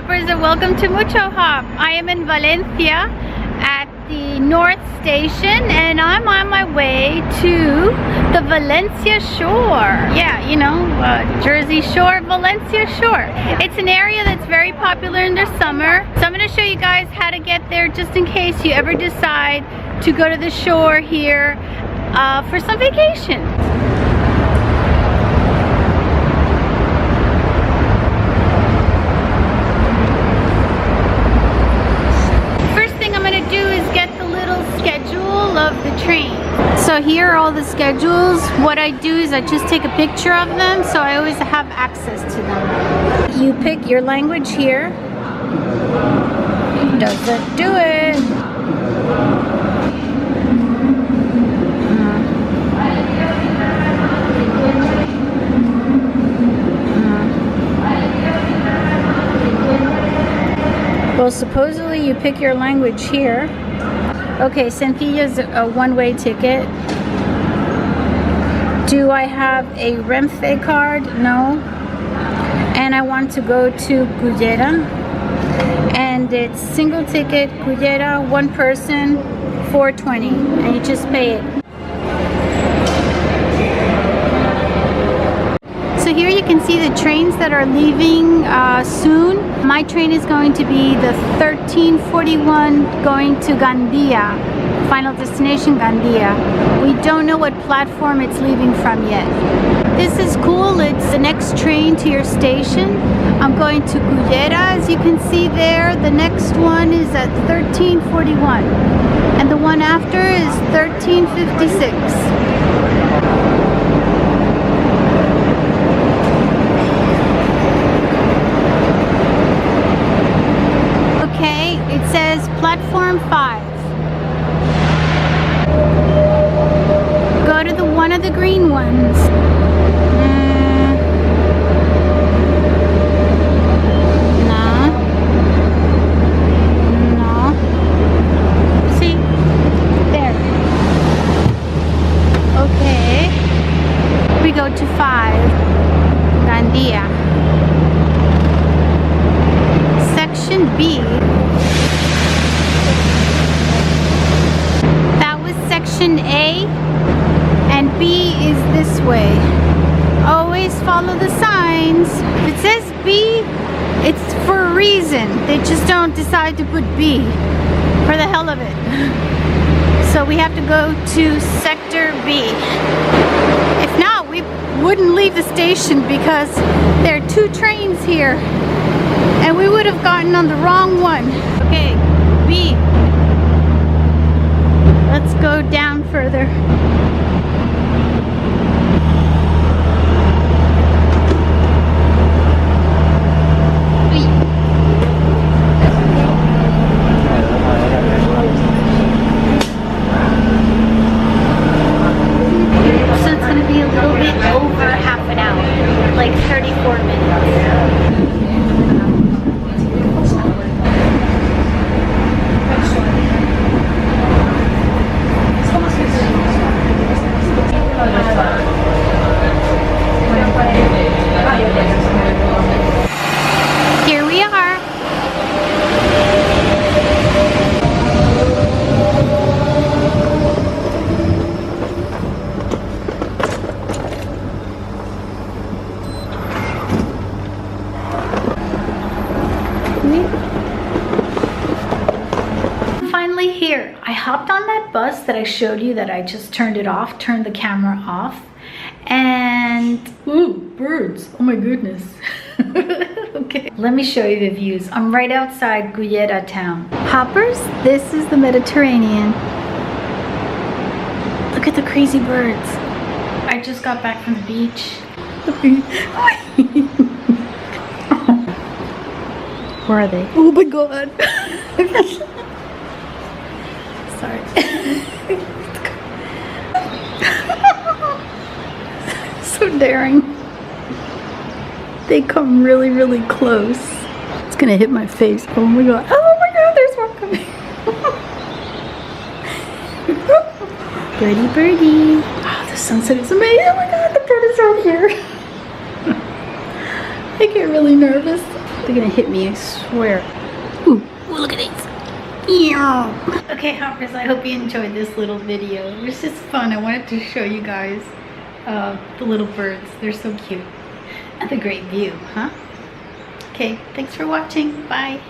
hoppers, and welcome to MuchoHop. I am in Valencia at the North Station and I'm on my way to the Valencia Shore. Yeah, you know, Jersey Shore, Valencia Shore. It's an area that's very popular in the summer. So I'm going to show you guys how to get there just in case you ever decide to go to the shore here for some vacation. Of the train. So here are all the schedules. What I do is I just take a picture of them, so I always have access to them. You pick your language here. Doesn't do it. Well, supposedly you pick your language here. Okay, Sencillo is a one-way ticket. Do I have a Renfe card? No. And I want to go to Cullera. And it's single ticket, Cullera, one person, $4.20. And you just pay it. So here you can see the trains that are leaving soon. My train is going to be the 1341 going to Gandia, final destination Gandia. We don't know what platform it's leaving from yet. This is cool. It's the next train to your station. I'm going to Cullera, as you can see there. The next one is at 1341 and the one after is 1356. It says platform 5. Go to the one of the green ones. No. See? There. Okay. We go to 5. Gandia. Section B. Section A and B is this way. Always follow the signs. If it says B, it's for a reason. They just don't decide to put B for the hell of it. So we have to go to Sector B. If not, we wouldn't leave the station because there are 2 trains here and we would have gotten on the wrong one. Okay, B. Let's go down further. So it's going to be a little bit over half an hour, like 34 minutes. Here we are. Finally here. I hopped on that bus that I showed you that I just turned the camera off. And, ooh, birds, oh my goodness. Okay, let me show you the views. I'm right outside Cullera town. Hoppers, this is the Mediterranean. Look at the crazy birds. I just got back from the beach. Where are they? Oh my god. Sorry. So daring. They come really, really close. It's gonna hit my face. Oh my god. Oh my god, there's one coming. Birdie, birdie. Oh, the sunset is amazing. Oh my god, the bird is right here. I get really nervous. They're gonna hit me, I swear. Ooh, look at these. Okay, hoppers, I hope you enjoyed this little video. It was just fun. I wanted to show you guys the little birds. They're so cute. And the great view, huh? Okay, thanks for watching. Bye.